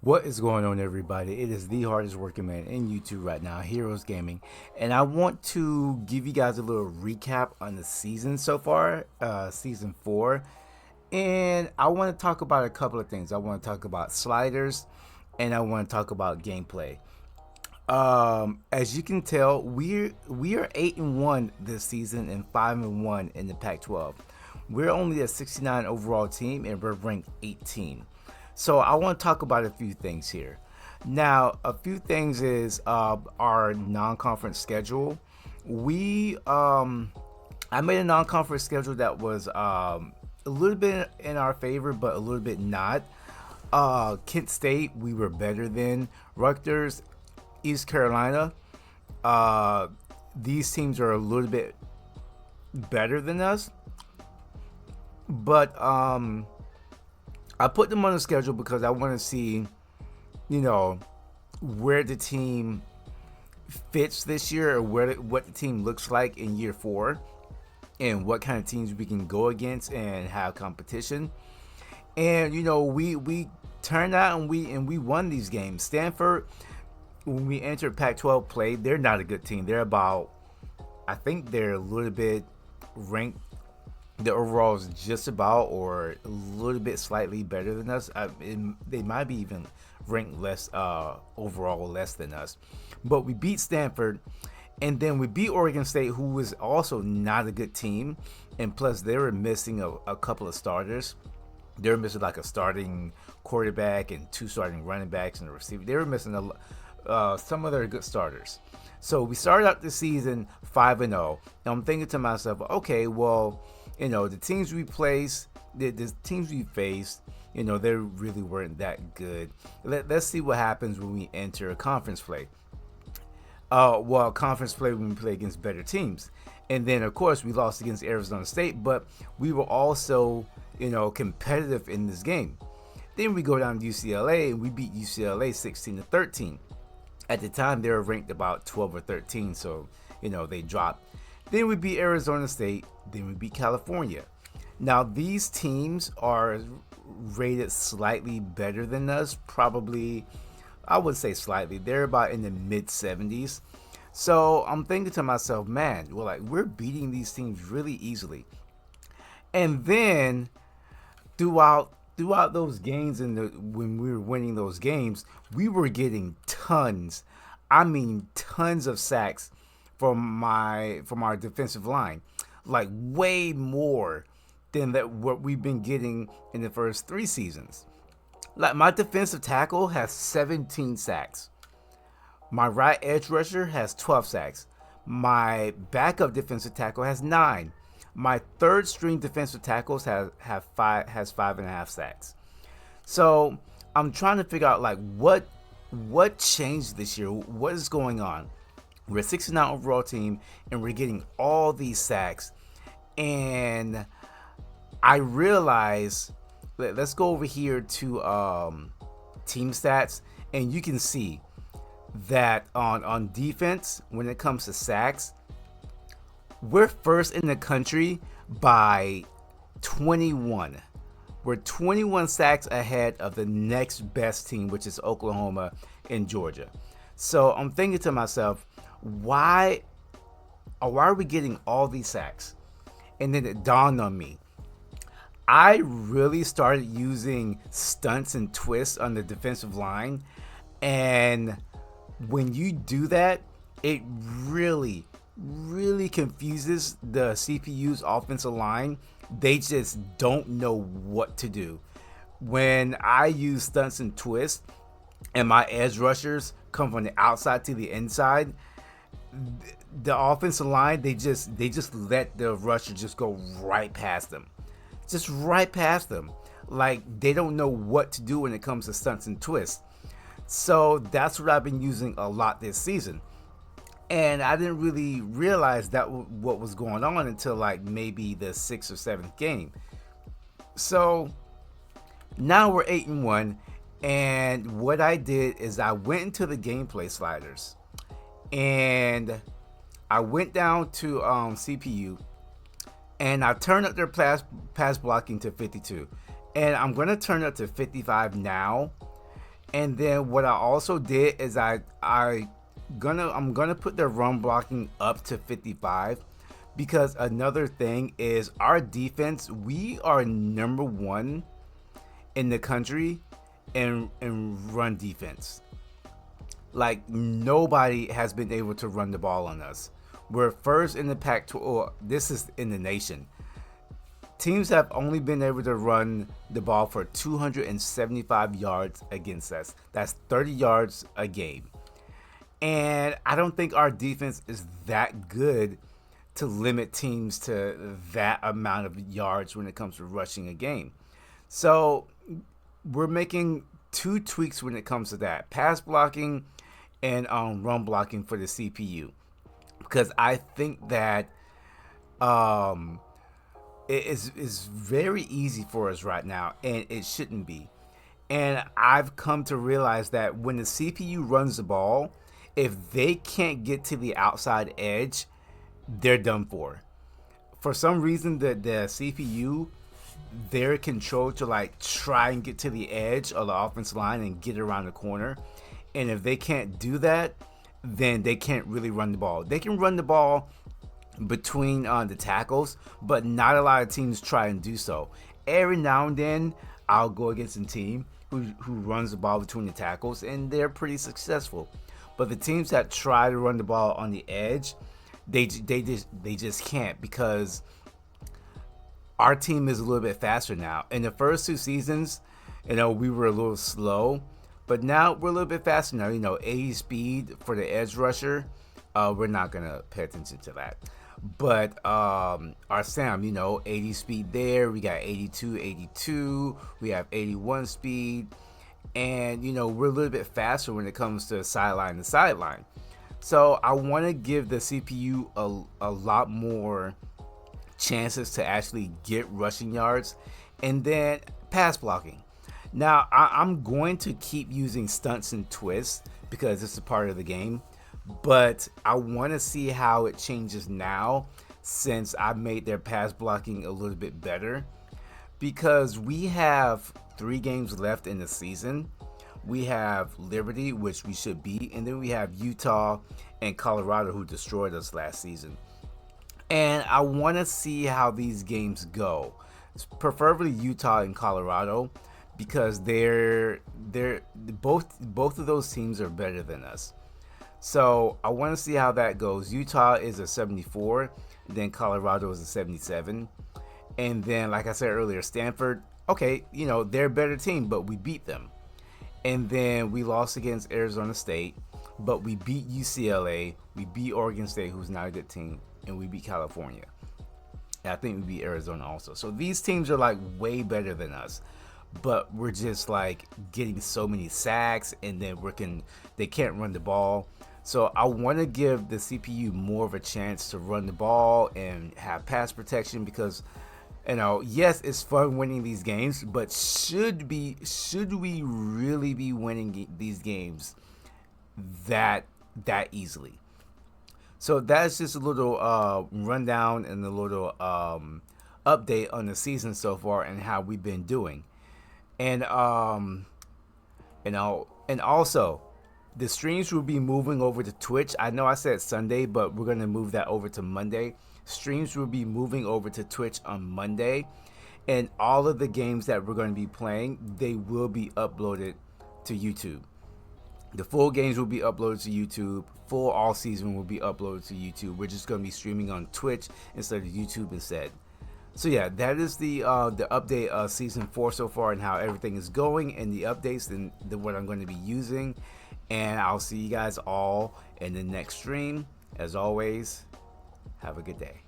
What is going on, everybody? It is the hardest working man in YouTube right now, Heroes Gaming, and I want to give you guys a little recap on the season so far, season 4, and I want to talk about a couple of things. I want to talk about sliders, and I want to talk about gameplay. As you can tell, we are 8-1 this season and 5-1 in the Pac-12. We're only a 69 overall team, and we're ranked 18. So I want to talk about a few things here. Now, a few things is our non-conference schedule. We I made a non-conference schedule that was a little bit in our favor, but a little bit not. Kent State, we were better than Rutgers, East Carolina. These teams are a little bit better than us, but I put them on the schedule because I want to see, where the team fits this year, or what the team looks like in year 4, and what kind of teams we can go against and have competition. And we turned out and we won these games. Stanford, when we entered Pac-12 play, they're not a good team. They're about, I think they're a little bit ranked. The overall is just about or a little bit slightly better than us. They might be even ranked less overall, less than us. But we beat Stanford, and then we beat Oregon State, who was also not a good team. And plus, they were missing a couple of starters. They were missing like a starting quarterback and 2 starting running backs and a receiver. They were missing some of their good starters. So we started out the season 5-0. And I'm thinking to myself, okay, well, the teams we placed, the teams we faced, they really weren't that good. Let's see what happens when we enter a conference play. Conference play when we play against better teams. And then, of course, we lost against Arizona State, but we were also, competitive in this game. Then we go down to UCLA, and we beat UCLA 16-13. At the time, they were ranked about 12 or 13, so, they dropped. Then we beat Arizona State. Then we beat California. Now, these teams are rated slightly better than us. Probably, I would say slightly. They're about in the mid-70s. So I'm thinking to myself, man, we're beating these teams really easily. And then throughout those games and when we were winning those games, we were getting tons of sacks from our defensive line, like way more than what we've been getting in the first 3 seasons. Like, my defensive tackle has 17 sacks. My right edge rusher has 12 sacks. My backup defensive tackle has 9. My third string defensive tackles has 5.5 sacks. So I'm trying to figure out what changed this year. What is going on? We're a 69 overall team, and we're getting all these sacks. And I realize, let's go over here to team stats, and you can see that on defense, when it comes to sacks, we're first in the country by 21. We're 21 sacks ahead of the next best team, which is Oklahoma and Georgia. So I'm thinking to myself, why are we getting all these sacks? And then it dawned on me. I really started using stunts and twists on the defensive line. And when you do that, it really, really confuses the CPU's offensive line. They just don't know what to do. When I use stunts and twists and my edge rushers come from the outside to the inside, the offensive line, they just let the rusher just go right past them. Just right past them. Like, they don't know what to do when it comes to stunts and twists. So that's what I've been using a lot this season. And I didn't really realize that what was going on until maybe the 6th or 7th game. So now we're 8-1. And what I did is I went into the gameplay sliders. And I went down to CPU, and I turned up their pass blocking to 52. And I'm going to turn it up to 55 now. And then what I also did is I'm gonna put the run blocking up to 55, because another thing is our defense. We are number one in the country in run defense. Like, nobody has been able to run the ball on us. We're first in the Pac-12. This is in the nation. Teams have only been able to run the ball for 275 yards against us. That's 30 yards a game. And I don't think our defense is that good to limit teams to that amount of yards when it comes to rushing a game. So we're making two tweaks when it comes to that: pass blocking and run blocking for the CPU. Because I think that it is very easy for us right now, and it shouldn't be. And I've come to realize that when the CPU runs the ball, if they can't get to the outside edge, they're done for. For some reason, the CPU, they're controlled to like try and get to the edge of the offensive line and get around the corner. And if they can't do that, then they can't really run the ball. They can run the ball between the tackles, but not a lot of teams try and do so. Every now and then, I'll go against a team who runs the ball between the tackles, and they're pretty successful. But the teams that try to run the ball on the edge, they just can't, because our team is a little bit faster now. In the first two seasons, we were a little slow, but now we're a little bit faster now. 80 speed for the edge rusher. We're not gonna pay attention to that. But our Sam, 80 speed there. We got 82, 82. We have 81 speed. And, we're a little bit faster when it comes to sideline to sideline. So I want to give the CPU a lot more chances to actually get rushing yards. And then pass blocking. Now, I'm going to keep using stunts and twists because it's a part of the game. But I want to see how it changes now, since I made their pass blocking a little bit better. Because we have 3 games left in the season. We have Liberty, which we should beat, and then we have Utah and Colorado, who destroyed us last season. And I want to see how these games go, preferably Utah and Colorado, because they're both of those teams are better than us. So I want to see how that goes. Utah is a 74, then Colorado is a 77. And then, like I said earlier, Stanford, okay, they're a better team, but we beat them. And then we lost against Arizona State, but we beat UCLA, we beat Oregon State, who's not a good team, and we beat California. And I think we beat Arizona also. So these teams are like way better than us. But we're just like getting so many sacks, and then they can't run the ball. So I want to give the CPU more of a chance to run the ball and have pass protection, because yes, it's fun winning these games, but should we really be winning these games that easily? So that's just a little rundown and a little update on the season so far and how we've been doing. And and also, the streams will be moving over to Twitch. I know I said Sunday, but we're gonna move that over to Monday. Streams will be moving over to Twitch on Monday, and all of the games that we're going to be playing, they will be uploaded to YouTube. The full games will be uploaded to YouTube. Full all season will be uploaded to YouTube. We're just going to be streaming on Twitch instead of YouTube instead. So yeah, that is the update of season 4 so far, and how everything is going, and the updates and what I'm going to be using. And I'll see you guys all in the next stream. As always, have a good day.